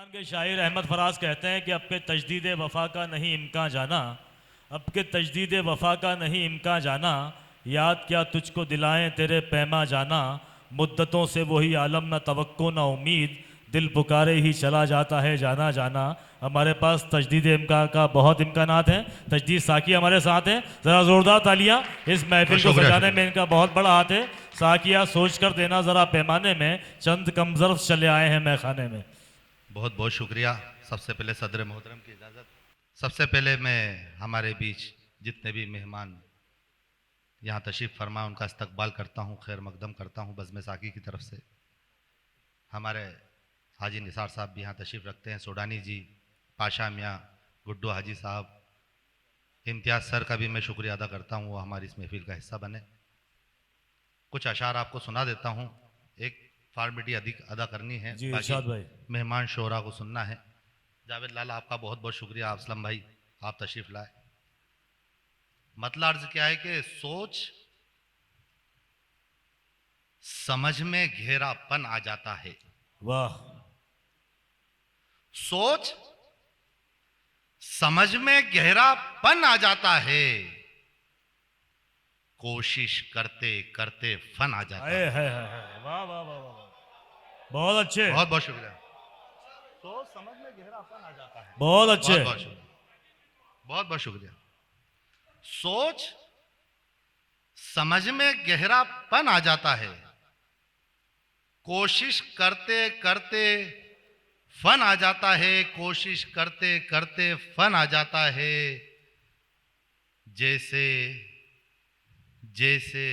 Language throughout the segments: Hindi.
के शायर अहमद फराज कहते हैं कि अब के तजदीद वफ़ा का नहीं इम्कान जाना, अब के तजदीद वफ़ा का नहीं इम्कान जाना, याद क्या तुझको दिलाएं तेरे पैमा जाना, मुद्दतों से वही आलम न तवक्को न उम्मीद, दिल पुकारे ही चला जाता है जाना जाना। हमारे पास तजदीद इम्कान का बहुत इम्कानात हैं। तजदीद साकी हमारे साथ हैं, ज़रा ज़ोरदार तालियां। इस महफिल को सजाने में इनका बहुत बड़ा हाथ है। साकिया सोच कर देना ज़रा पैमाने में, चंद कमज़र्फ चले आए हैं मैखाने में। बहुत बहुत शुक्रिया। सबसे पहले सदर मोहतरम की इजाज़त। सबसे पहले मैं हमारे बीच जितने भी मेहमान यहाँ तशरीफ़ फरमा उनका इस्तकबाल करता हूँ, खैर मकदम करता हूँ बज़्म साकी की तरफ से। हमारे हाजी निसार साहब भी यहाँ तशरीफ़ रखते हैं, सोडानी जी, पाशा मियाँ, गुड्डू हाजी साहब, इम्तियाज़ सर का भी मैं शुक्रिया अदा करता हूँ, वो हमारी इस महफिल का हिस्सा बने। कुछ अशार आपको सुना देता हूँ, एक फॉर्मेलिटी अधिक अदा करनी है, जी बाकी इरशाद भाई। मेहमान शोरा को सुनना है। जावेद लाला आपका बहुत बहुत शुक्रिया, असलम भाई आप तशरीफ़ लाए। मतलब अर्ज क्या है कि सोच समझ में घेरापन आ जाता है। वाह। सोच समझ में गहरापन आ जाता है, कोशिश करते करते फन आ जाता है। वाह वाह वाह वाह, बहुत अच्छे, बहुत बहुत शुक्रिया। सोच समझ में गहरापन आ जाता है। बहुत अच्छे। बहुत बहुत शुक्रिया, बहुत बहुत शुक्रिया। सोच समझ में गहरापन आ जाता है, कोशिश करते करते फन आ जाता है, कोशिश करते करते फन आ जाता है। जैसे जैसे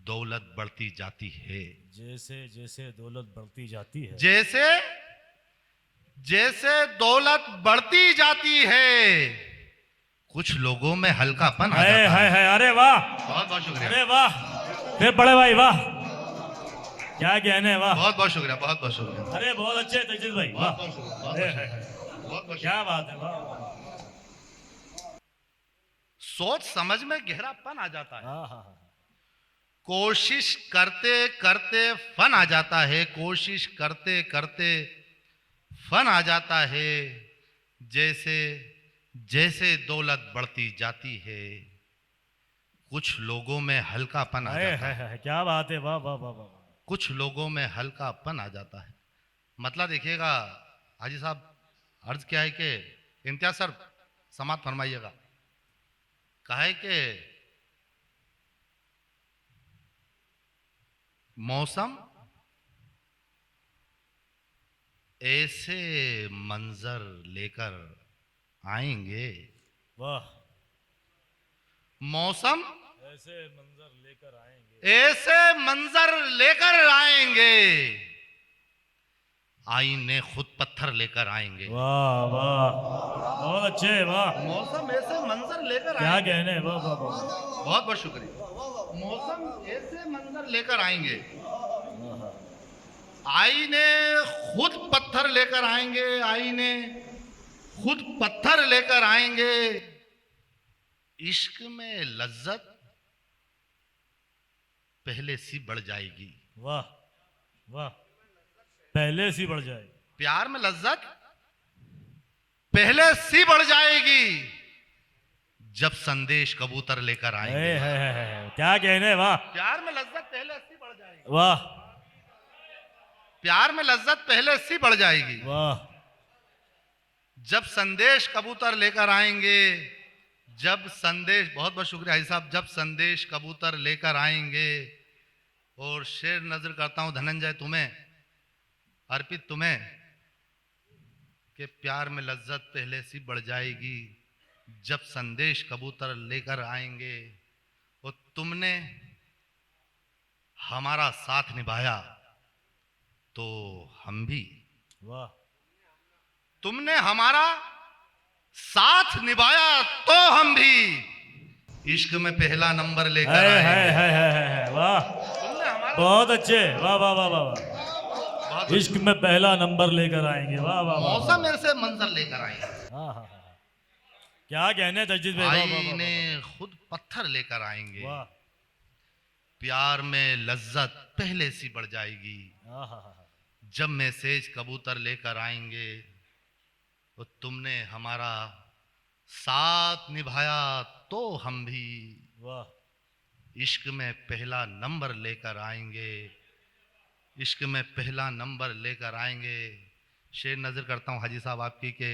दौलत बढ़ती जाती है, जैसे जैसे दौलत बढ़ती जाती है, जैसे जैसे दौलत बढ़ती जाती है, कुछ लोगों में हल्कापन आ जाता है। अरे वाह, बहुत बहुत शुक्रिया, अरे वाह, फिर बड़े भाई वाह, क्या कहने, वाह, बहुत बहुत शुक्रिया, बहुत बहुत शुक्रिया, अरे बहुत अच्छे तजदीद भाई, वाह, बहुत बहुत शुक्रिया, बहुत बहुत शुक्रिया, बहुत बहुत क्या बात है, वाह। सोच समझ में गहरापन आ जाता है, हाँ हाँ हाँ, कोशिश करते करते फन आ जाता है, कोशिश करते करते फन आ जाता है। जैसे जैसे दौलत बढ़ती जाती है, कुछ लोगों में हल्कापन आ जाता है, क्या बात है, वाह वाह वाह वाह। कुछ लोगों में हल्कापन आ जाता है। मतलब देखिएगा हाजी साहब, अर्ज क्या है कि इम्तियाज सर समात फरमाइएगा, कहा है कि मौसम ऐसे मंजर लेकर आएंगे, वाह, मौसम ऐसे मंजर लेकर आएंगे, ऐसे मंजर लेकर आएंगे, आईने खुद पत्थर लेकर आएंगे। वाह वाह, बहुत अच्छे, वाह, मौसम ऐसे मंजर लेकर क्या आएंगे। कहने, वाह वाह वाह, बहुत बहुत शुक्रिया। मौसम ऐसे मंजर लेकर आएंगे, आईने खुद पत्थर लेकर आएंगे, आईने खुद पत्थर लेकर आएंगे। इश्क में लज्जत पहले सी बढ़ जाएगी, वाह वाह, पहले सी बढ़ जाए, प्यार में लज्जत पहले सी बढ़ जाएगी, जब संदेश कबूतर लेकर आएंगे। क्या कहने, वाह, प्यार में लज्जत पहले सी बढ़ जाएगी, वाह प्यार में लज्जत पहले सी बढ़ जाएगी, वाह, जब संदेश कबूतर लेकर आएंगे, जब संदेश, बहुत बहुत शुक्रिया हाजी साहब, जब संदेश कबूतर लेकर आएंगे। और शेर नजर करता हूं धनंजय तुम्हें, अर्पित तुम्हें, कि प्यार में लज्जत पहले सी बढ़ जाएगी, जब संदेश कबूतर लेकर आएंगे। और तुमने हमारा साथ निभाया तो हम भी, वाह, तुमने हमारा साथ निभाया तो हम भी इश्क में पहला नंबर लेकर आए। वाह, तुमने हमारा बहुत अच्छे, वाह वाह वाह वाह, बहुत इश्क में पहला नंबर लेकर आएंगे, वाह वाह वाह, मौसम ऐसे मंजर लेकर आए, हाँ हाँ हाँ, क्या कहने तजदीद भाई, वाह वाह वाह, आईने खुद पत्थर लेकर आएंगे, वाह, प्यार में लज्जत पहले सी बढ़ जाएगी, हाँ हाँ हाँ, जब मैसेज कबूतर लेकर आएंगे तो तुमने हमारा साथ निभाया तो हम भी वाह इश्क में पहला नंबर लेकर आएंगे, इश्क में पहला नंबर लेकर आएंगे। शेर नजर करता हूँ हाजी साहब आपकी के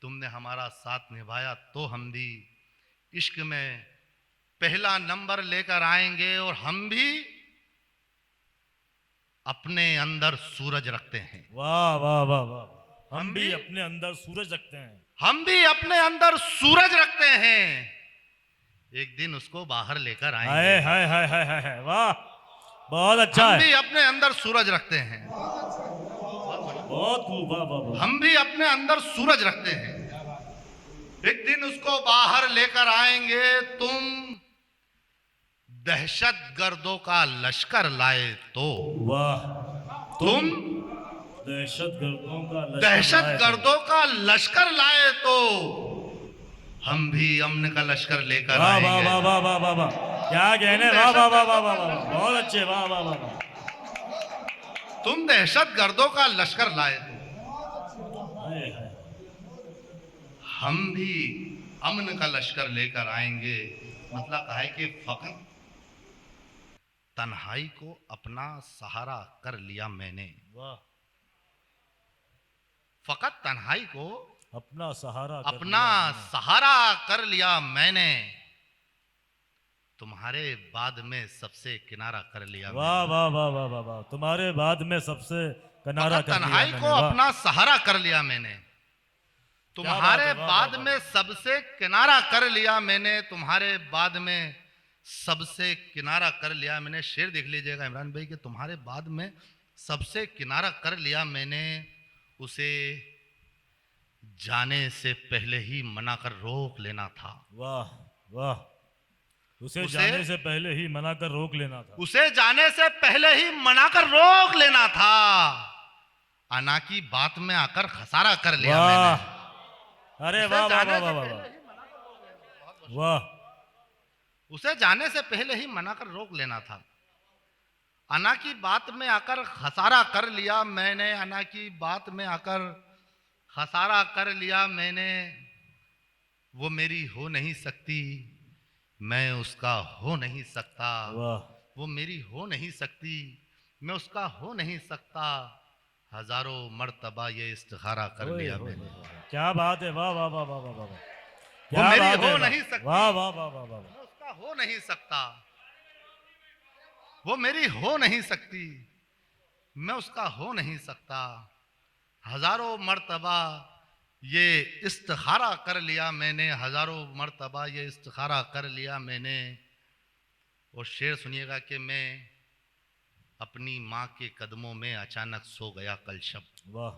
तुमने हमारा साथ निभाया तो हम भी इश्क में पहला नंबर लेकर आएंगे और हम भी अपने अंदर सूरज रखते हैं। वाह वाह वाह वाह, हम भी अपने अंदर सूरज रखते हैं। हम भी अपने अंदर सूरज रखते हैं, एक दिन उसको बाहर लेकर हाय आएंगे। हाय हाय हाय हाय हाय, वाह बहुत अच्छा हम है, भी अपने अंदर सूरज रखते हैं, बहुत खूब, वाह वाह वाह। हम भी अपने अंदर सूरज रखते हैं, एक दिन उसको बाहर लेकर आएंगे। तुम दहशत गर्दों का लश्कर लाए तो वाह तुम दहशत गर्दों का लश्कर दहशत लाए थे। गर्दों का लश्कर लाए तो हम भी अमन का लश्कर लेकर वाह वाह आएंगे। वाह वाह वाह वाह वाह, क्या कहने, वाह वाह वाह वाह वाह वाह, बहुत अच्छे, वाह वाह वाह वाह। तुम दहशत गर्दों का लश्कर लाए तो हाय हाय, हम भी अमन का लश्कर लेकर आएंगे। मतलब कहा है कि फकत तन्हाई को अपना सहारा कर लिया मैंने, वाह फकत तन्हाई को अपना सहारा कर अपना लिया मैंने। सहारा कर लिया मैंने, तुम्हारे बाद में सबसे किनारा कर लिया वाह वाह वाह वाह वाह वाह, तुम्हारे बाद में सबसे किनारा फकत कर लिया तन्हाई मैंने, को वाह। अपना सहारा कर लिया मैंने, तुम्हारे वाह, बाद वाह, वाह। में सबसे किनारा कर लिया मैंने, तुम्हारे बाद में सबसे किनारा कर लिया मैंने। शेर देख लीजिएगा इमरान भाई कि तुम्हारे बाद में सबसे किनारा कर लिया मैंने, उसे जाने से पहले ही मना कर रोक लेना था, वाह वाह, उसे उसे- जाने से पहले ही मना कर रोक लेना था। उसे जाने से पहले ही मना कर रोक लेना था, अना की बात में आकर खसारा कर लिया वाह, मैंने। अरे उसे वाह वाह जाने वाह से वाह पहले वाह ही मना कर रोक लेना था। वाह, उसे जाने से पहले ही मना कर रोक लेना था, अना की बात में आकर खसारा कर लिया मैंने, अना की बात में आकर खसारा कर लिया मैंने। वो मेरी हो नहीं सकती, मैं उसका हो नहीं सकता, वाह वो मेरी हो नहीं सकती, मैं उसका हो नहीं सकता, हजारों मर्तबा ये इस्तिखारा कर ओए लिया होए मैंने। होए, क्या बात है, वाह वाह वाह वाह वाह वाह, वो क्या मेरी बात हो है, नहीं सकती, वाह वाह वाह वाह वाह, मैं उसका हो नहीं सकता, वो मेरी हो नहीं सकती, मैं उसका हो नहीं सकता, हजारों मर्तबा ये इस्तिखारा कर लिया मैंने, हजारों मर्तबा ये इस्तिखारा कर लिया मैंने। और शेर सुनिएगा कि मैं अपनी माँ के कदमों में अचानक सो गया कल शब, वाह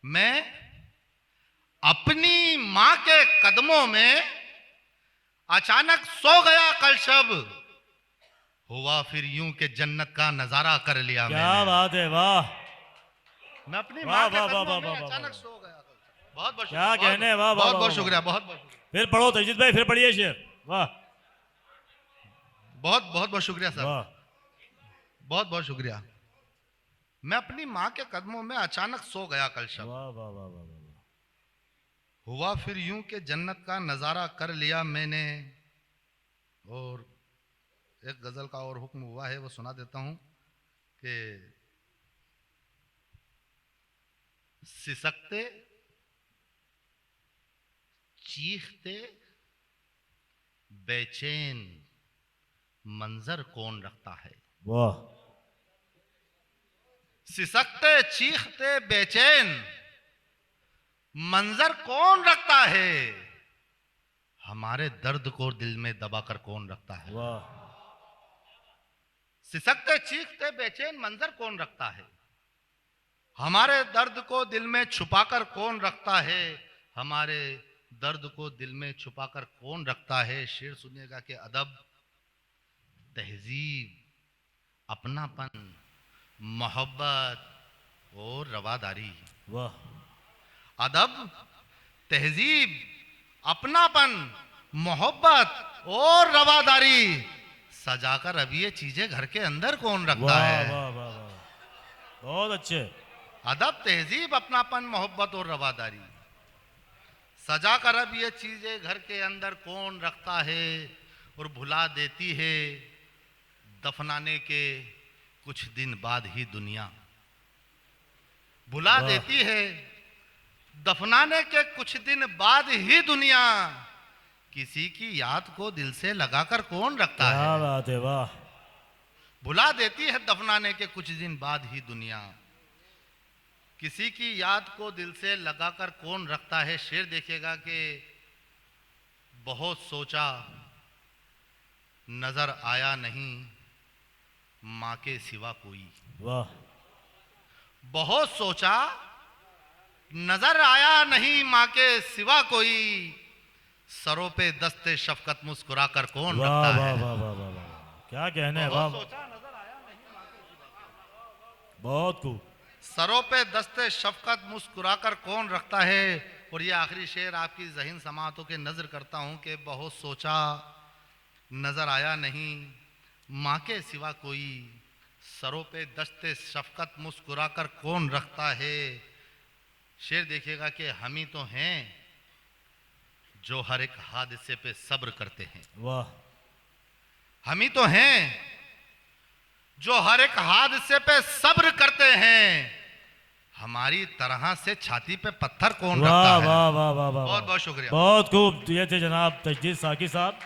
मैं अपनी माँ के कदमों में अचानक सो गया कल शब, हुआ फिर यूं के जन्नत का नजारा कर लिया क्या मैंने। बात है, वाह मैं अपनी वाह, माँ के वाह, कदमों वाह, में वाह, वाह, अचानक वाह। सो गया कल शब। बहुत बहुत क्या शुक्रिया, कहने, वाह, वाह, बहुत वाह, बहुत वाह, शुक्रिया, बहुत बहुत शुक्रिया, फिर पढ़ो तजीद भाई, फिर पढ़िए शेर, वाह बहुत बहुत बहुत शुक्रिया सर, वाह, बहुत बहुत शुक्रिया। मैं अपनी माँ के कदमों में अचानक सो गया कल शब, वाह वाह वाह वाह वाह, हुआ फिर यूं के जन्नत का नजारा कर लिया मैंने। और एक गजल का और हुक्म हुआ है, वो सुना देता हूं कि सिसकते चीखते बेचैन मंजर कौन रखता है, वाह सिसकते चीखते बेचैन मंजर कौन रखता है, हमारे दर्द को दिल में दबाकर कौन रखता है, वाह, सिसकते चीखते बेचैन मंजर कौन रखता है, हमारे दर्द को दिल में छुपाकर कौन रखता है, हमारे दर्द को दिल में छुपाकर कौन रखता है। शेर सुनिएगा कि अदब, तहजीब, अपनापन, मोहब्बत और रवादारी, वाह अदब, तहजीब, अपनापन, मोहब्बत और रवादारी सजाकर अब ये चीजें घर के अंदर कौन रखता वाह है। वाह वाह वाह, बहुत अच्छे। अदब, तहजीब, अपनापन, मोहब्बत और रवादारी। सजा कर अब ये चीजें घर के अंदर कौन रखता है और भुला देती है दफनाने के कुछ दिन बाद ही दुनिया। भुला वाह। देती है दफनाने के कुछ दिन बाद ही दुनिया। किसी की याद को दिल से लगाकर कौन रखता क्या है। बात है, वाह। भुला देती है दफनाने के कुछ दिन बाद ही दुनिया। किसी की याद को दिल से लगाकर कौन रखता है। शेर देखिएगा कि बहुत सोचा नजर आया नहीं माँ के सिवा कोई। वाह। बहुत सोचा नजर आया नहीं माँ के सिवा कोई। सरों पे दस्ते शफकत मुस्कुरा कर कौन वाह रखता वाह है। वाह वाह वाह वाह। क्या कहने हैं, वाह। बहुत सोचा नजर आया नहीं माँ के सिवा कोई। बहुत खूब। सरों पे दस्ते शफकत मुस्कुरा कर कौन रखता है। और ये आखिरी शेर आपकी ज़हीन समातों के नजर करता हूं कि बहुत सोचा नजर आया नहीं माँ के सिवा कोई। सरों पे दस्ते शफकत मुस्कुरा कर कौन रखता है। शेर देखिएगा कि हम ही तो हैं जो हर एक हादसे पे सब्र करते हैं। वाह। हम ही तो हैं जो हर एक हादसे पे सब्र करते हैं। हमारी तरह से छाती पे पत्थर कौन वाह रखता है। वाह वाह वाह वाह। बहुत बहुत शुक्रिया। बहुत खूब। ये थे जनाब तजदीद साकी साहब।